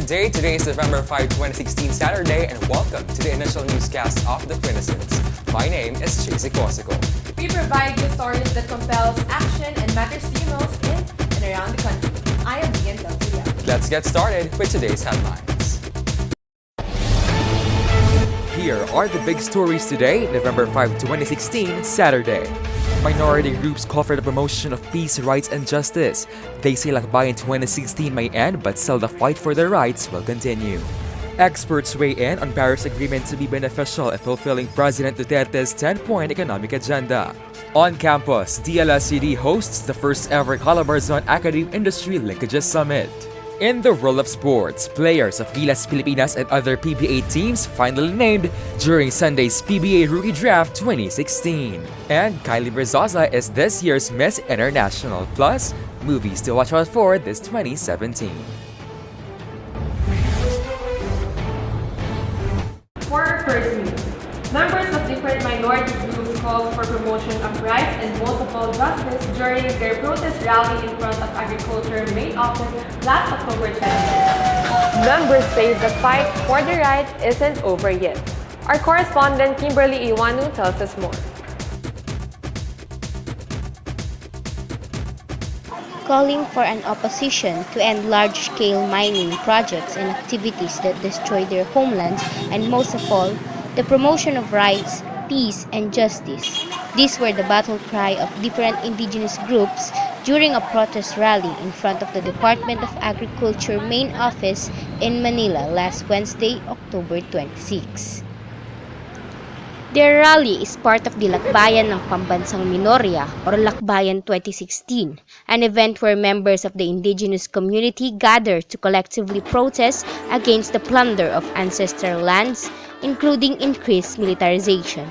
day. Today is November 5, 2016, Saturday, and welcome to the initial newscast of the Quintessence. My name is Cosico. We provide you stories that compels action and matters to you most in and around the country. I am Lianthel. Let's get started with today's headlines. Here are the big stories today, November 5, 2016, Saturday. Minority groups call for the promotion of peace, rights, and justice. They say Lakbayan 2016 may end, but still the fight for their rights will continue. Experts weigh in on Paris Agreement to be beneficial in fulfilling President Duterte's 10-point economic agenda. On campus, DLSU-D hosts the first ever CALABARZON Academe-Industry Linkages Summit. In the world of sports, players of Gilas Pilipinas and other PBA teams finally named during Sunday's PBA Rookie Draft 2016. And Kylie Verzosa is this year's Miss International. Plus, movies to watch out for this 2017. For our first news, members of different minority groups called for promotion of rights and most of all justice during their protest rally in front of Agriculture main office last October 20. Members say the fight for the rights isn't over yet. Our correspondent Kimberly Iwanu tells us more. Calling for an opposition to end large-scale mining projects and activities that destroy their homelands, and most of all, the promotion of rights, peace, and justice. These were the battle cry of different indigenous groups during a protest rally in front of the Department of Agriculture main office in Manila last Wednesday, October 26. Their rally is part of the Lakbayan ng Pambansang Minorya or Lakbayan 2016, an event where members of the indigenous community gather to collectively protest against the plunder of ancestral lands, including increased militarization.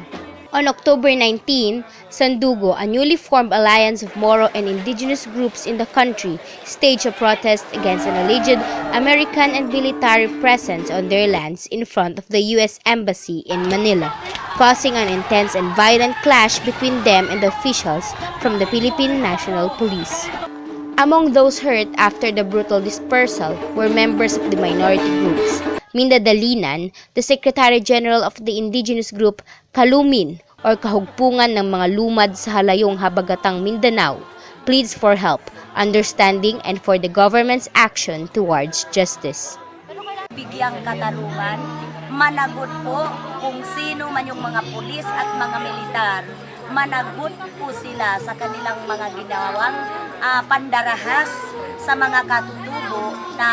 On October 19, Sandugo, a newly formed alliance of Moro and indigenous groups in the country, staged a protest against an alleged American and military presence on their lands in front of the U.S. Embassy in Manila, causing an intense and violent clash between them and the officials from the Philippine National Police. Among those hurt after the brutal dispersal were members of the minority groups. Minda Dalinan, the Secretary General of the indigenous group Kalumin or Kahugpungan ng mga lumad sa halayong habagatang Mindanao, pleads for help, understanding, and for the government's action towards justice. Bigyang katarungan, managot po kung sino man yung mga pulis at mga militar, managot po sila sa kanilang mga ginawang pandarahas sa mga katutubo na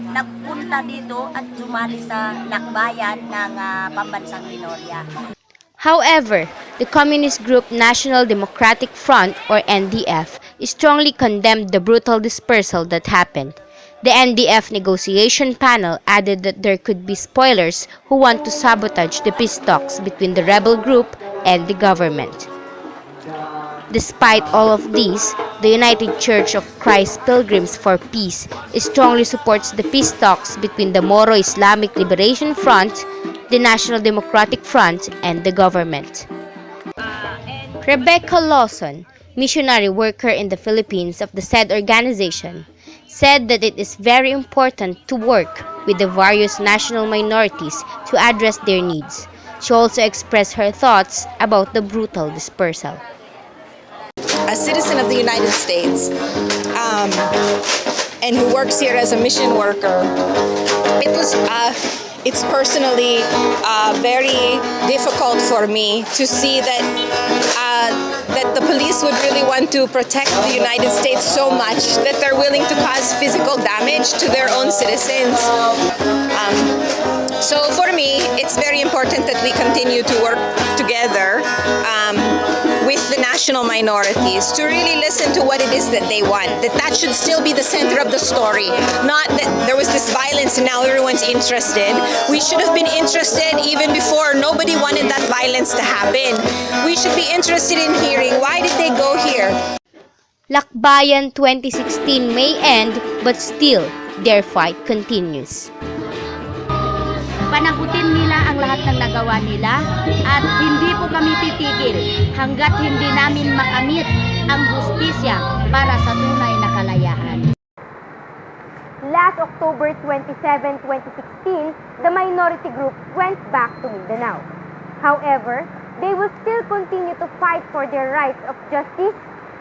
nagpunta dito at sumali sa lakbayan ng Pambansang Minorya. However, the communist group National Democratic Front or NDF strongly condemned the brutal dispersal that happened. The NDF negotiation panel added that there could be spoilers who want to sabotage the peace talks between the rebel group and the government. Despite all of these, the United Church of Christ Pilgrims for Peace strongly supports the peace talks between the Moro Islamic Liberation Front, the National Democratic Front, and the government. Rebecca Lawson, missionary worker in the Philippines of the said organization, said that it is very important to work with the various national minorities to address their needs. She also expressed her thoughts about the brutal dispersal. A citizen of the United States and who works here as a mission worker, it's personally very difficult for me to see that the police would really want to protect the United States so much that they're willing to cause physical damage to their own citizens. So for me, it's very important that we continue to work together with the national minorities to really listen to what it is that they want. That should still be the center of the story. Not that there was this violence and now everyone's interested. We should have been interested even before. Nobody wanted that violence to happen. We should be interested in hearing why did they go here. Lakbayan 2016 may end, but still, their fight continues. Panagutin nila ang lahat ng nagawa nila at hindi po kami titigil hanggat hindi namin makamit ang hustisya para sa tunay na kalayaan. last October 27, 2016, the minority group went back to Mindanao. However, they will still continue to fight for their rights of justice,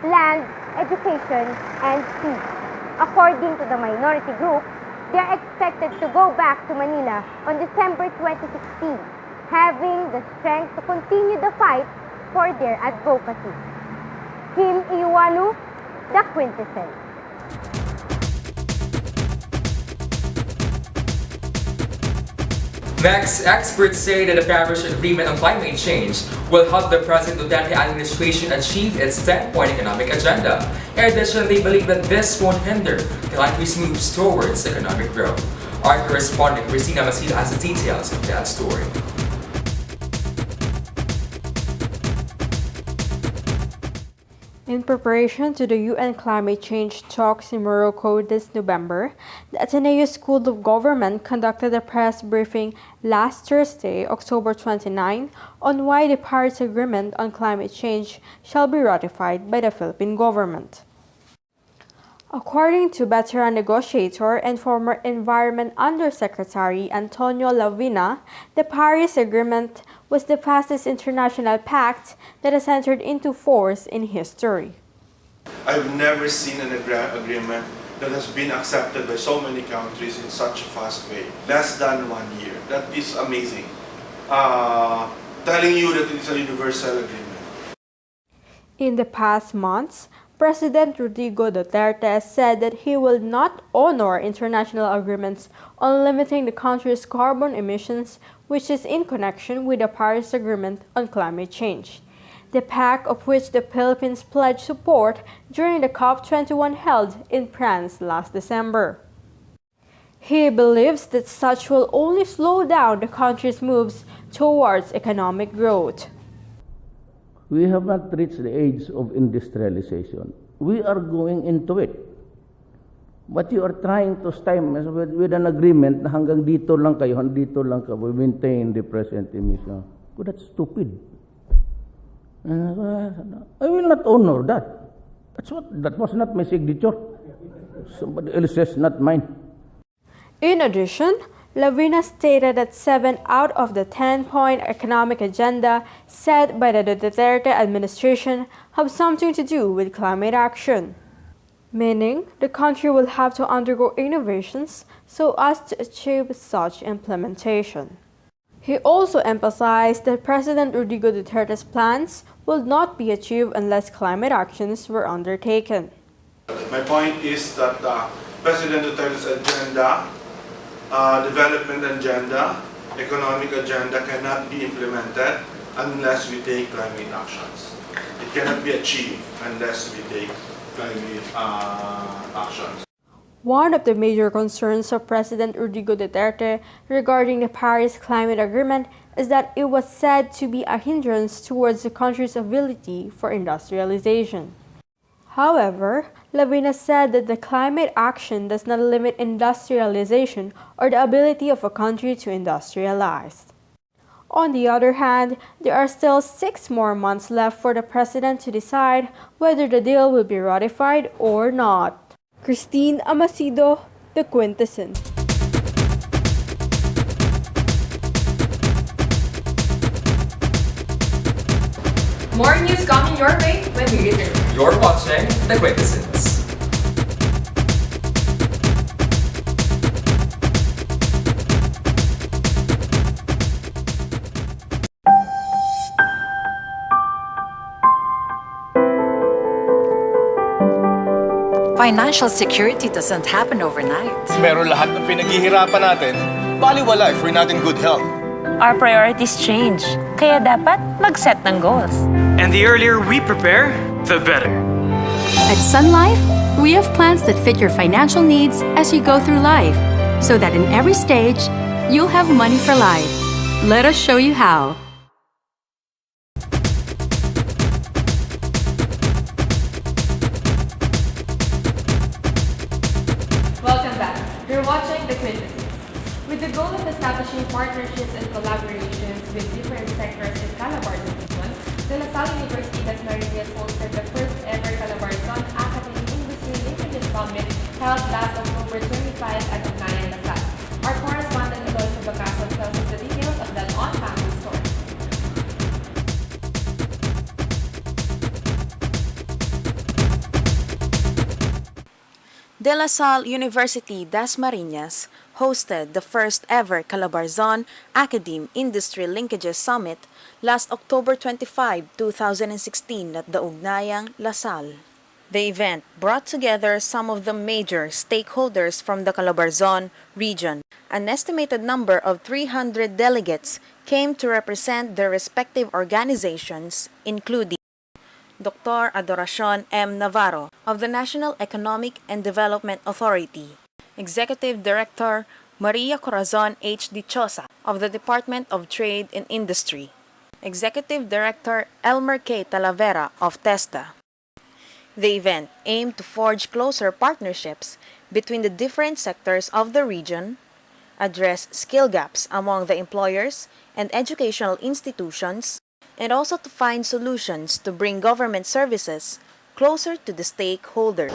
land, education, and peace. According to the minority group, they are expected to go back to Manila on December 2016, having the strength to continue the fight for their advocacy. Kim Iwanu, The Quintessence. Next, experts say that the Paris Agreement on climate change will help the President Duterte administration achieve its 10-point economic agenda. In addition, they believe that this won't hinder the country's moves towards economic growth. Our correspondent Cristina Masila has the details of that story. In preparation to the UN climate change talks in Morocco this November, the Ateneo School of Government conducted a press briefing last Thursday, October 29, on why the Paris Agreement on climate change shall be ratified by the Philippine government. According to veteran negotiator and former Environment Undersecretary Antonio Lavina, the Paris Agreement was the fastest international pact that has entered into force in history. I've never seen an agreement that has been accepted by so many countries in such a fast way. Less than 1 year. That is amazing. Telling you that it is a universal agreement. In the past months, President Rodrigo Duterte said that he will not honor international agreements on limiting the country's carbon emissions, which is in connection with the Paris Agreement on climate change, the pact of which the Philippines pledged support during the COP21 held in France last December. He believes that such will only slow down the country's moves towards economic growth. We have not reached the age of industrialization. We are going into it. But you are trying to stymie with an agreement na hanggang dito lang kayo, we maintain the present emission. Oh, that's stupid. I will not honor that. That was not my signature. Somebody else says, not mine. In addition, Lavina stated that 7 out of the 10-point economic agenda set by the Duterte administration have something to do with climate action, meaning the country will have to undergo innovations so as to achieve such implementation. He also emphasized that President Rodrigo Duterte's plans will not be achieved unless climate actions were undertaken. My point is that President Duterte's agenda, development agenda, economic agenda cannot be implemented unless we take climate actions. It cannot be achieved unless we take climate actions. One of the major concerns of President Rodrigo Duterte regarding the Paris Climate Agreement is that it was said to be a hindrance towards the country's ability for industrialization. However, Lavina said that the climate action does not limit industrialization or the ability of a country to industrialize. On the other hand, there are still 6 more months left for the president to decide whether the deal will be ratified or not. Christine Amacido, The Quintessence. More news coming your way when we return. You're watching The Quintessence. Financial security doesn't happen overnight. Pero lahat ng pinaghihirapan natin, baliwala if we're not in good health. Our priorities change, kaya dapat mag-set ng goals. And the earlier we prepare, the better. At Sun Life, we have plans that fit your financial needs as you go through life, so that in every stage, you'll have money for life. Let us show you how. Welcome back. You're watching The Quintessence. With the goal of establishing partnerships and collaborations with different sectors in CALABARZON region, De La Salle University has hosted the first ever CALABARZON Academe-Industry Linkages Summit held last October 23 35 at Ugnayan, Lasal. Our correspondent Ysabella Tan tells us the details of that on-campus story. De La Salle University Dasmariñas hosted the first ever CALABARZON Academe-Industry Linkages Summit last October 25, 2016 at the Ugnayang, La Salle. The event brought together some of the major stakeholders from the CALABARZON region. An estimated number of 300 delegates came to represent their respective organizations, including Dr. Adoracion M. Navarro of the National Economic and Development Authority, Executive Director Maria Corazon H. Dichosa of the Department of Trade and Industry, Executive Director Elmer K. Talavera of TESTA. The event aimed to forge closer partnerships between the different sectors of the region, address skill gaps among the employers and educational institutions, and also to find solutions to bring government services closer to the stakeholder.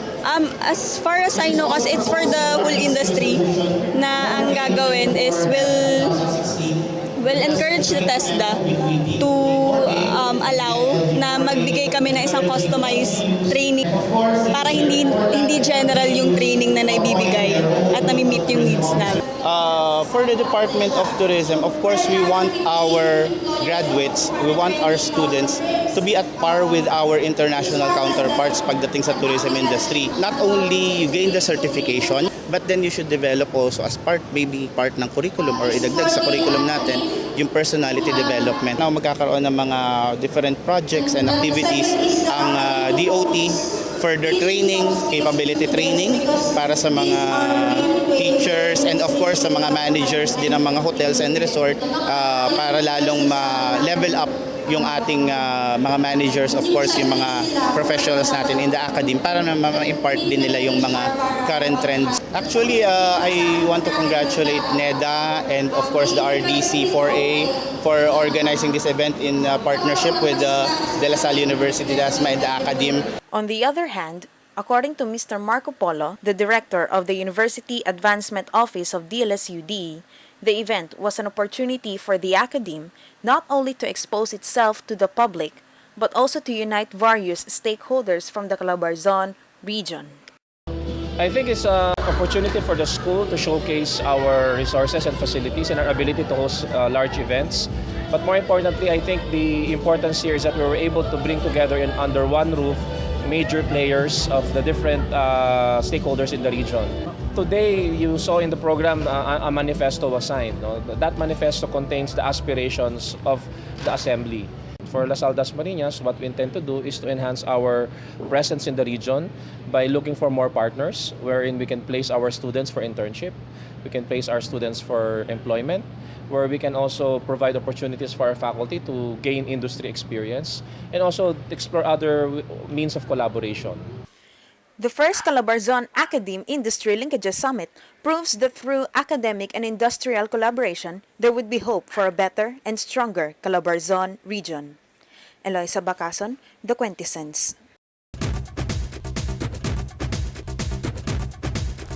As far as I know, kasi it's for the whole industry na ang gagawin is will encourage the TESDA to allow na magbigay kami ng isang customized training para hindi general yung training na naibibigay at nami-meet yung needs namin. For the Department of Tourism, of course, we want our graduates, we want our students to be at par with our international counterparts pagdating sa tourism industry. Not only you gain the certification, but then you should develop also as maybe part ng curriculum or idagdag sa curriculum natin, yung personality development. Now magkakaroon ng mga different projects and activities ang DOT, further training, capability training para sa mga teachers and of course sa mga managers din ng mga hotels and resort para lalong ma-level up yung ating mga managers, of course yung mga professionals natin in the academe para na ma-impart din nila yung mga current trends. Actually, I want to congratulate NEDA and of course the RDC4A for organizing this event in partnership with De La Salle University, DASMA and the Academe. On the other hand, according to Mr. Marco Polo, the director of the University Advancement Office of DLSU-D, the event was an opportunity for the Academe not only to expose itself to the public, but also to unite various stakeholders from the CALABARZON region. I think it's an opportunity for the school to showcase our resources and facilities and our ability to host large events. But more importantly, I think the importance here is that we were able to bring together under one roof major players of the different stakeholders in the region. Today, you saw in the program a manifesto was signed. No? That manifesto contains the aspirations of the assembly. For La Salle Dasmariñas, what we intend to do is to enhance our presence in the region by looking for more partners wherein we can place our students for internship, we can place our students for employment, where we can also provide opportunities for our faculty to gain industry experience and also explore other means of collaboration. The first CALABARZON Academe-Industry Linkages Summit proves that through academic and industrial collaboration, there would be hope for a better and stronger CALABARZON region. Ysabella Tan, The Quintessence.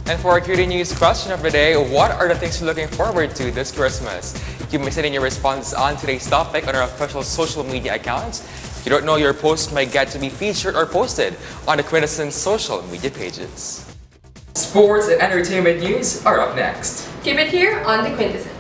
And for our cutie news question of the day, what are the things you're looking forward to this Christmas? You may send in your responses on today's topic on our official social media accounts. If you don't know, your post might get to be featured or posted on the Quintessence social media pages. Sports and entertainment news are up next. Keep it here on The Quintessence.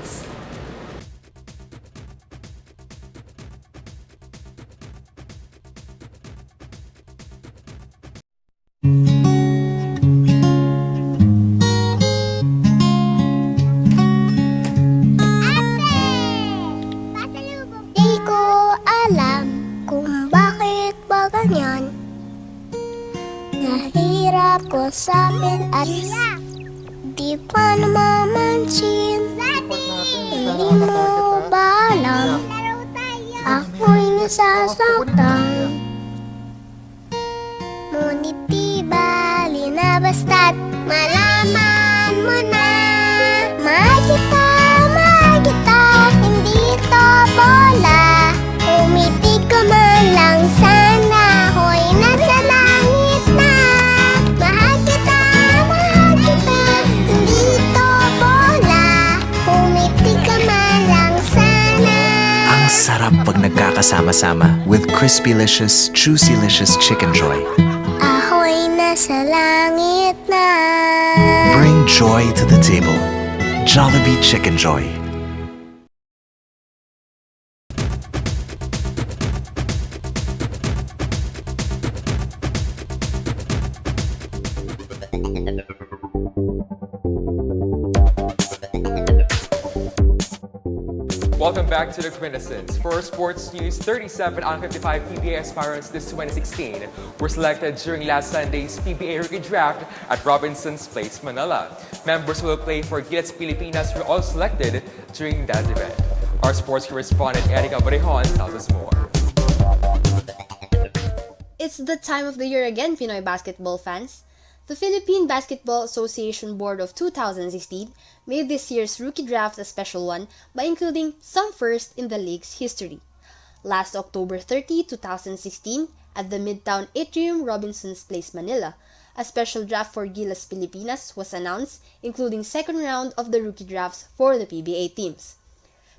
Nahirap ko sa'kin at di pa namamansin. Hindi mo ba alam ako'y nasasaktan? Ngunit di bali na basta't malaman mo na. Mahal kita, hindi to bola. Umitig ka man lang sana, ako'y nasa langit na. Mahal kita, hindi magkakasama-sama with Crispy-licious, Juicy-licious Chicken Joy. Ahoy nasa langit na. Bring joy to the table. Jollibee Chicken Joy. Welcome back to the Quintessence. For sports news, 37 out of 55 PBA aspirants this 2016 were selected during last Sunday's PBA Rookie Draft at Robinson's Place, Manila. Members who will play for Gilas Pilipinas were all selected during that event. Our sports correspondent Erika Barrejon tells us more. It's the time of the year again, Pinoy basketball fans. The Philippine Basketball Association Board of 2016 made this year's rookie draft a special one by including some firsts in the league's history. Last October 30, 2016, at the Midtown Atrium, Robinson's Place, Manila, a special draft for Gilas Pilipinas was announced, including second round of the rookie drafts for the PBA teams.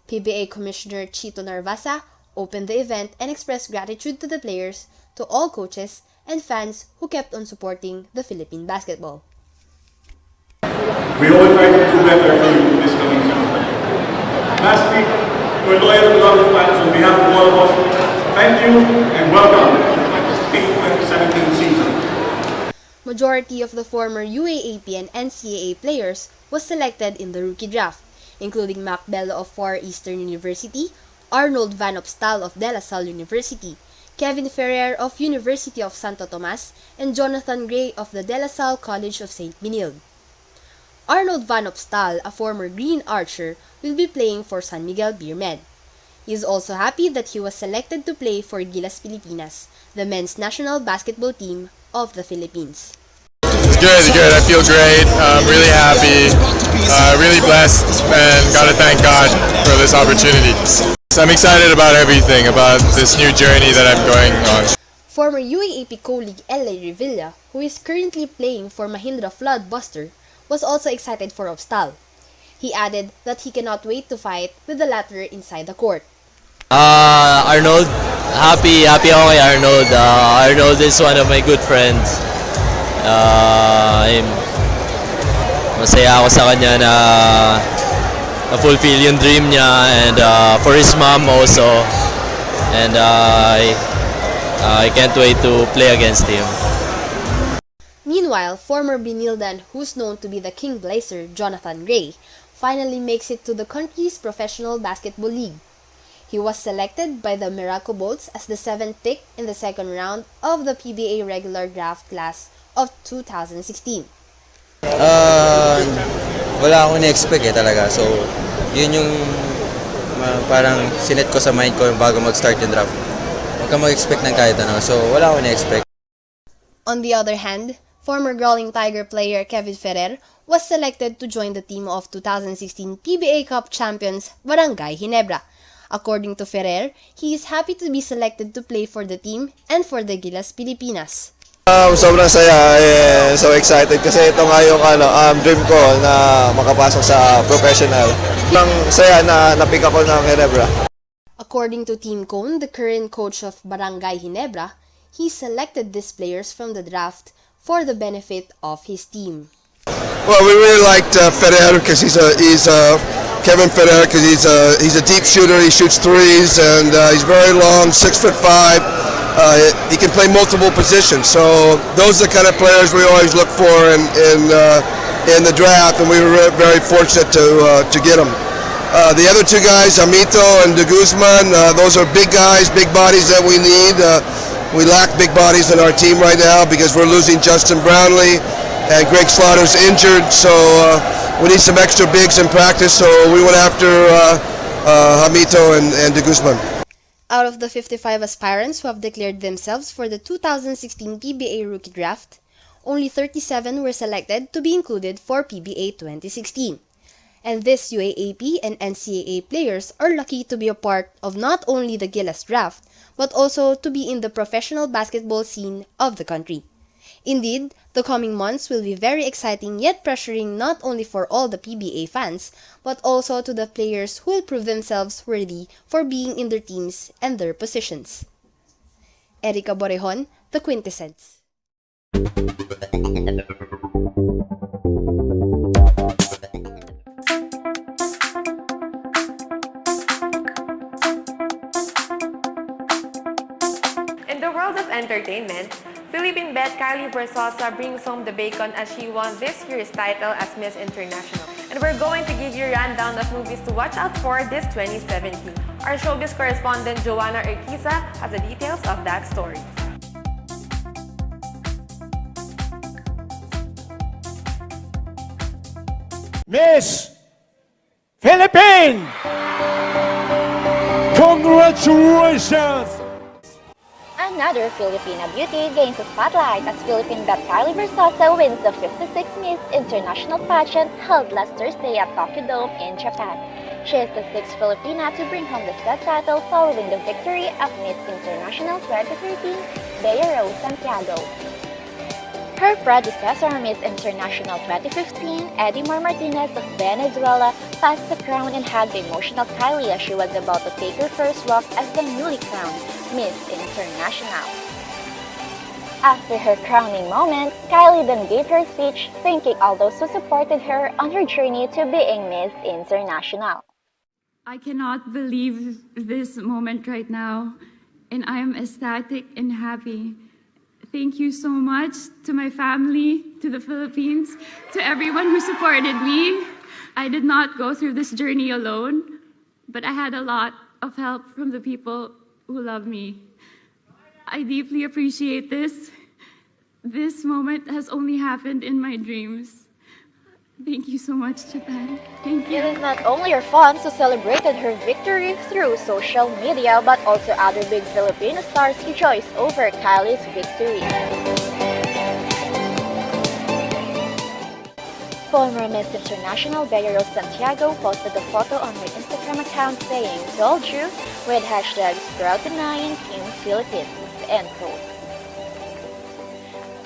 PBA Commissioner Chito Narvasa opened the event and expressed gratitude to the players, to all coaches, and fans who kept on supporting the Philippine basketball. We all try to do better for you this coming season. Last week, we're loyal to our fans on behalf of all of us. Thank you and welcome to the 2016-2017 season. Majority of the former UAAP and NCAA players was selected in the rookie draft, including Mac Bello of Far Eastern University, Arnold Van Opstal of De La Salle University, Kevin Ferrer of University of Santo Tomas, and Jonathan Gray of the De La Salle College of St. Benilde. Arnold Van Opstal, a former Green Archer, will be playing for San Miguel Beer Med. He is also happy that he was selected to play for Gilas Pilipinas, the men's national basketball team of the Philippines. It's good. I feel great. I'm really happy, really blessed, and gotta thank God for this opportunity. I'm excited about everything, about this new journey that I'm going on. Former UAAP colleague L.A. Revilla, who is currently playing for Mahindra Floodbuster, was also excited for Opstal. He added that he cannot wait to fight with the latter inside the court. Arnold, happy ako kay Arnold. Arnold is one of my good friends. Masaya ako sa kanya na fulfill yung dream niya, and for his mom also, and I can't wait to play against him. Meanwhile, former Benildan, who's known to be the King Blazer, Jonathan Gray, finally makes it to the country's professional basketball league. He was selected by the Miracle Bolts as the 7th pick in the second round of the PBA regular draft class of 2016. Wala akong na-expect talaga. So, yun yung parang sinet ko sa mind ko bago mag-start yung draft. Huwag kang mag-expect ng kahit ano. So, wala akong na-expect. On the other hand, former Growling Tiger player Kevin Ferrer was selected to join the team of 2016 PBA Cup champions Barangay Ginebra. According to Ferrer, he is happy to be selected to play for the team and for the Gilas Pilipinas. Sobrang saya, so excited kasi ito nga yung dream ko na makapasok sa professional. Ang saya na napick ako ng Ginebra. According to Team Cone, the current coach of Barangay Ginebra, he selected these players from the draft for the benefit of his team. Well, we really liked Ferrer because he's Kevin Ferrer because he's a deep shooter. He shoots threes and he's very long, 6'5". He can play multiple positions. So those are the kind of players we always look for in the draft, and we were very fortunate to get them. The other two guys, Amito and De Guzman, those are big guys, big bodies that we need. We lack big bodies in our team right now because we're losing Justin Brownlee and Greg Slaughter's injured. So we need some extra bigs in practice. So we went after Amito and De Guzman. Out of the 55 aspirants who have declared themselves for the 2016 PBA Rookie Draft, only 37 were selected to be included for PBA 2016. And these UAAP and NCAA players are lucky to be a part of not only the Gilas draft, but also to be in the professional basketball scene of the country. Indeed, the coming months will be very exciting yet pressuring not only for all the PBA fans, but also to the players who will prove themselves worthy for being in their teams and their positions. Erica Borejon, The Quintessence. In the world of entertainment, Philippine bet Kylie Verzosa brings home the bacon as she won this year's title as Miss International. And we're going to give you a rundown of movies to watch out for this 2017. Our showbiz correspondent Joanna Urquiza has the details of that story. Miss Philippine! Congratulations! Another Filipina beauty gains the spotlight as Philippine bet Kylie Verzosa wins the 56th Miss International pageant held last Thursday at Tokyo Dome in Japan. She is the 6th Filipina to bring home the said title following the victory of Miss International 2013, Bea Rose Santiago. Her predecessor, Miss International 2015, Edimar Martinez of Venezuela, passed the crown and hugged the emotional Kylie as she was about to take her first walk as the newly crowned Miss International. After her crowning moment, Kylie then gave her speech thanking all those who supported her on her journey to being Miss International. I cannot believe this moment right now, and I am ecstatic and happy. Thank you so much to my family, to the Philippines, to everyone who supported me. I did not go through this journey alone, but I had a lot of help from the people who love me. I deeply appreciate this. This moment has only happened in my dreams. Thank you so much, Japan. Thank you. It is not only her fans who celebrated her victory through social media, but also other big Filipino stars rejoiced over Kylie's victory. Former Miss International Bea Rose Santiago posted a photo on her Instagram account saying, "Told you," with hashtags #Proud9 Team Philippines, end quote.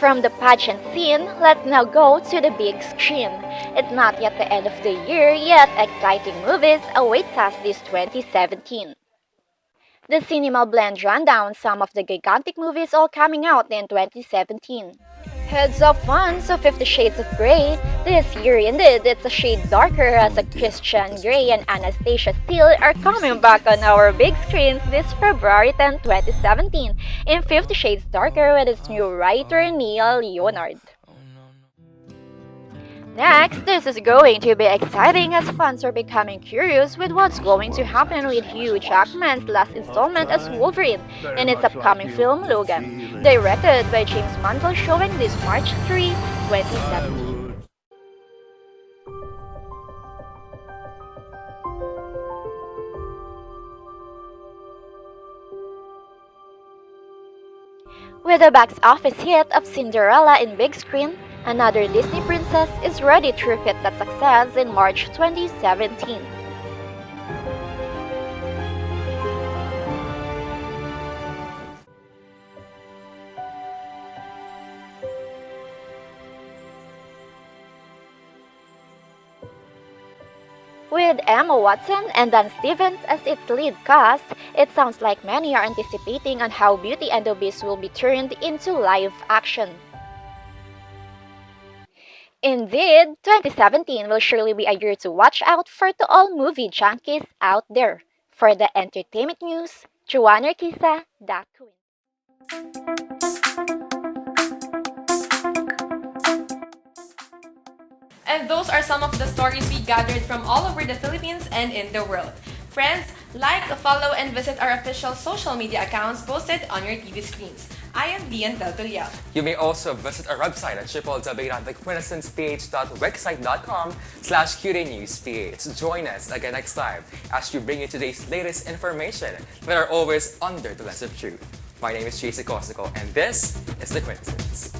From the pageant scene, let's now go to the big screen. It's not yet the end of the year, yet exciting movies await us this 2017. The Cinema Blend rundown some of the gigantic movies all coming out in 2017. Heads up fans of 50 Shades of Grey. This year indeed, it's a shade darker as Christian Grey and Anastasia Steele are coming back on our big screens this February 10, 2017 in 50 Shades Darker with its new writer Neil Leonard. Next, this is going to be exciting as fans are becoming curious with what's going to happen with Hugh Jackman's last installment as Wolverine in its upcoming film Logan, directed by James Mangold, showing this March 3, 2017. With the box office hit of Cinderella in big screen, another Disney princess is ready to repeat that success in March 2017. With Emma Watson and Dan Stevens as its lead cast, it sounds like many are anticipating on how Beauty and the Beast will be turned into live action. Indeed, 2017 will surely be a year to watch out for to all movie junkies out there. For the entertainment news, Joanna Urquiza, The Queen. And those are some of the stories we gathered from all over the Philippines and in the world. Friends, like, follow, and visit our official social media accounts posted on your TV screens. I am Lianthel Tuliao. You may also visit our website at www.thequintessenceph.com/QDNewsPH. Join us again next time as we bring you today's latest information that are always under the lens of truth. My name is Cosico, and this is The Quintessence.